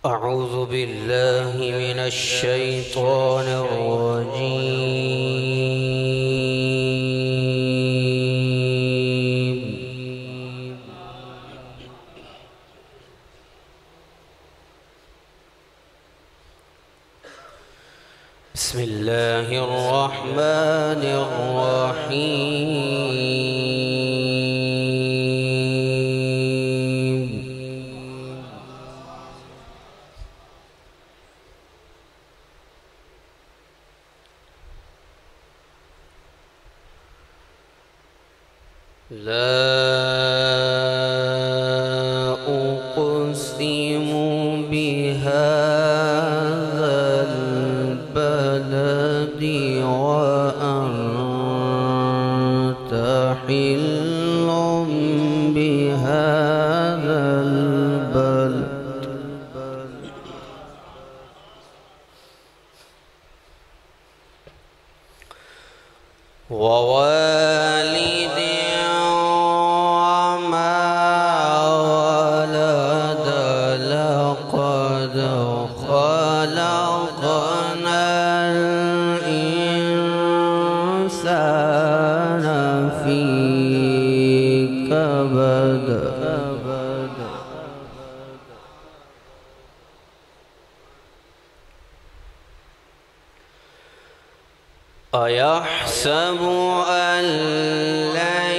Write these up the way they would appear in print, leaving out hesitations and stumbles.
أعوذ بالله من الشيطان الرجيم. بسم الله الرحمن الرحيم. لا أقسم بهذا البلد وأنت حل بهذا البلد ووالد وما ولد. لقد خلقنا الإنسان في كبد. أيحسب أن لن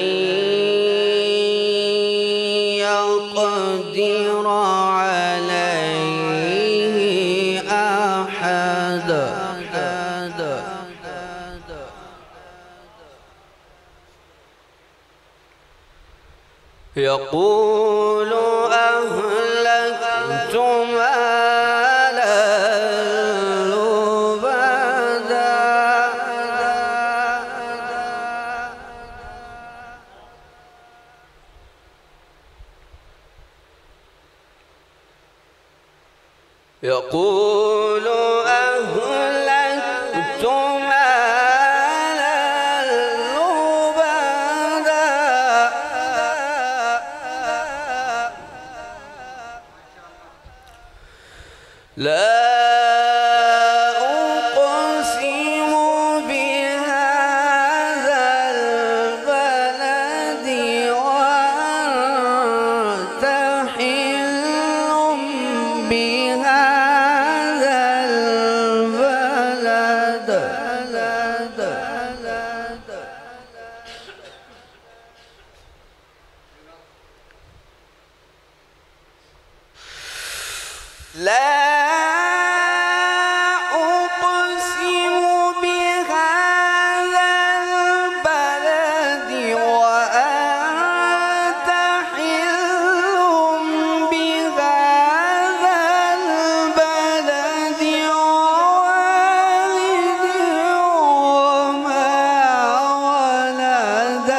يقدر عليه أحد. يقول أهلكت مالا لبدا. يقول أهلكت مالا لبدا. لا أقسم بهذا البلد وأنت حل بهذا البلد. لا أقسم بهذا البلد وأنت حل بهذا البلد ووالد وما ولد.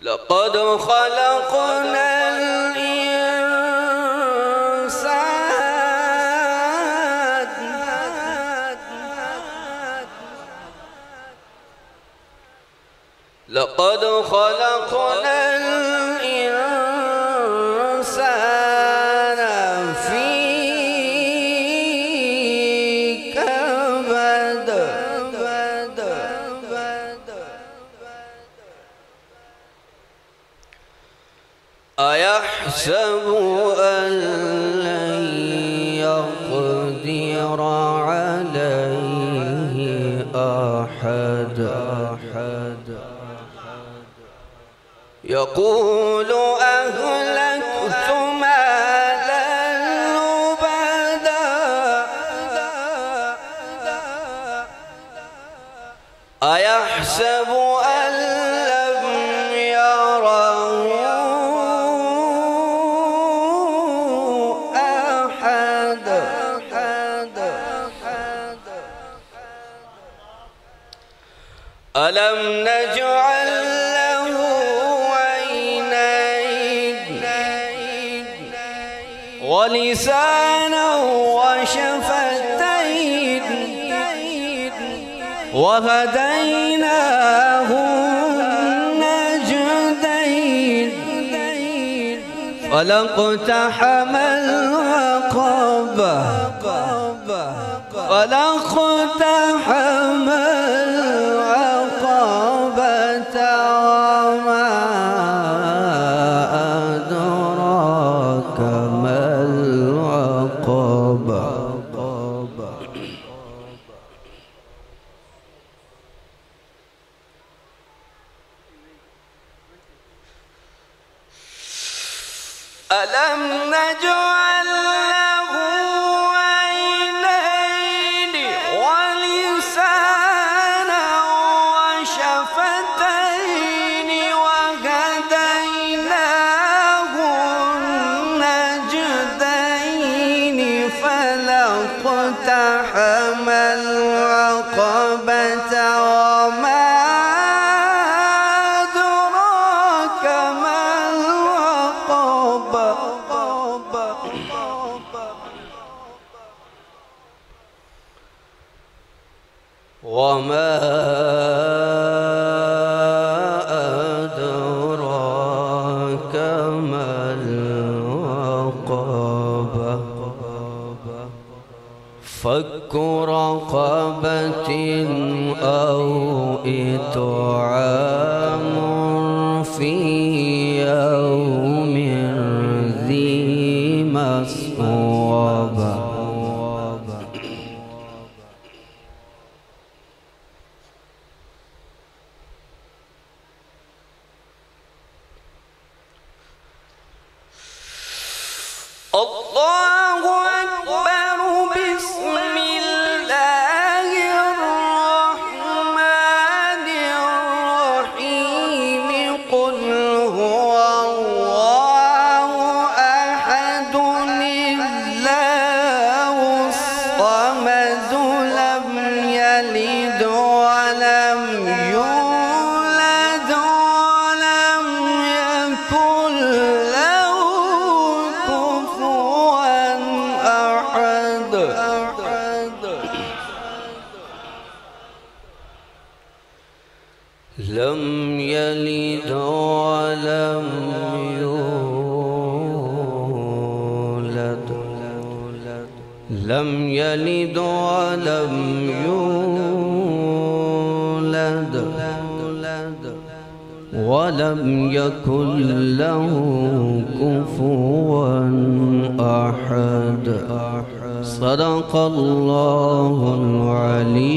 لقد خلقنا لقد خلقنا الإنسان في كبد. أيحسب أن لن يقدر عليه أحد. يقول أهلكت مالا لبدا. أيحسب أن لم يره أحد. ألم نجعل له عينين ولسانا وشفتين وهديناه النجدين فلا اقتحم العقبة فلا اقتحم العقبة وما أدراك ما العقبة ألم نجعل له عينين ولسانا وشفتين وهديناه النجدين فلا اقتحم العقبة وما أدراك ما العقبة وما أدراك ما العقبة فك رقبة أو إطعام في يوم ذي مسغبة الله أكبر بسم الله الرحمن الرحيم قل هو الله أحد الله الصمد لم يلد ولم يولد ولم يكن له لم يلد ولم يولد لم يلد ولم يولد ولم يكن له كفوا أحد صدق الله العلي